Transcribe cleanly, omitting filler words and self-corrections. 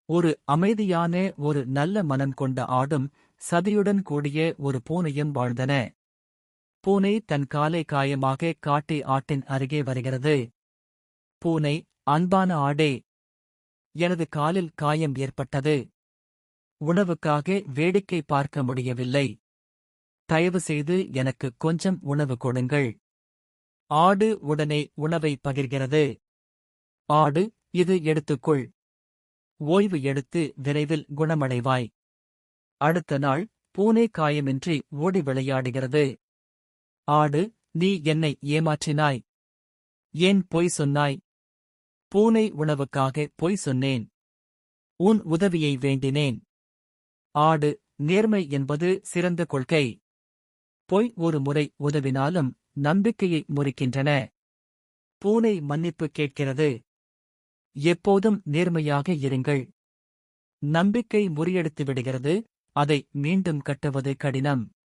ஒரு அமைதியான ஒரு நல்ல மனம் கொண்ட ஆடும் சதியுடன் கூடிய ஒரு பூனையும் வாழ்ந்தன. பூனை தன் காலை காயமாக காட்டி ஆட்டின் அருகே வருகிறது. பூனை, அன்பான ஆடே, எனது காலில் காயம் ஏற்பட்டது. உணவுக்காக வேடிக்கை பார்க்க முடியவில்லை. தயவு செய்து எனக்கு கொஞ்சம் உணவு கொடுங்கள். ஆடு உடனே உணவை பகிர்கிறது. ஆடு, இது எடுத்துக்கொள். ஓய்வு எடுத்து விரைவில் குணமடைவாய். அடுத்த நாள் பூனை காயமின்றி ஓடி விளையாடுகிறது. ஆடு, நீ என்னை ஏமாற்றினாய். ஏன் பொய் சொன்னாய்? பூனை, உணவுக்காக பொய் சொன்னேன். உன் உதவியை வேண்டினேன். ஆடு, நேர்மை என்பது சிறந்த கொள்கை. பொய் ஒரு முறை உதவினாலும் நம்பிக்கையை முறிக்கின்றன. பூனை மன்னிப்பு கேட்கிறது. எப்போதும் நேர்மையாக இருங்கள். நம்பிக்கை முறியடித்து விடுகிறது, அதை மீண்டும் கட்டுவது கடினம்.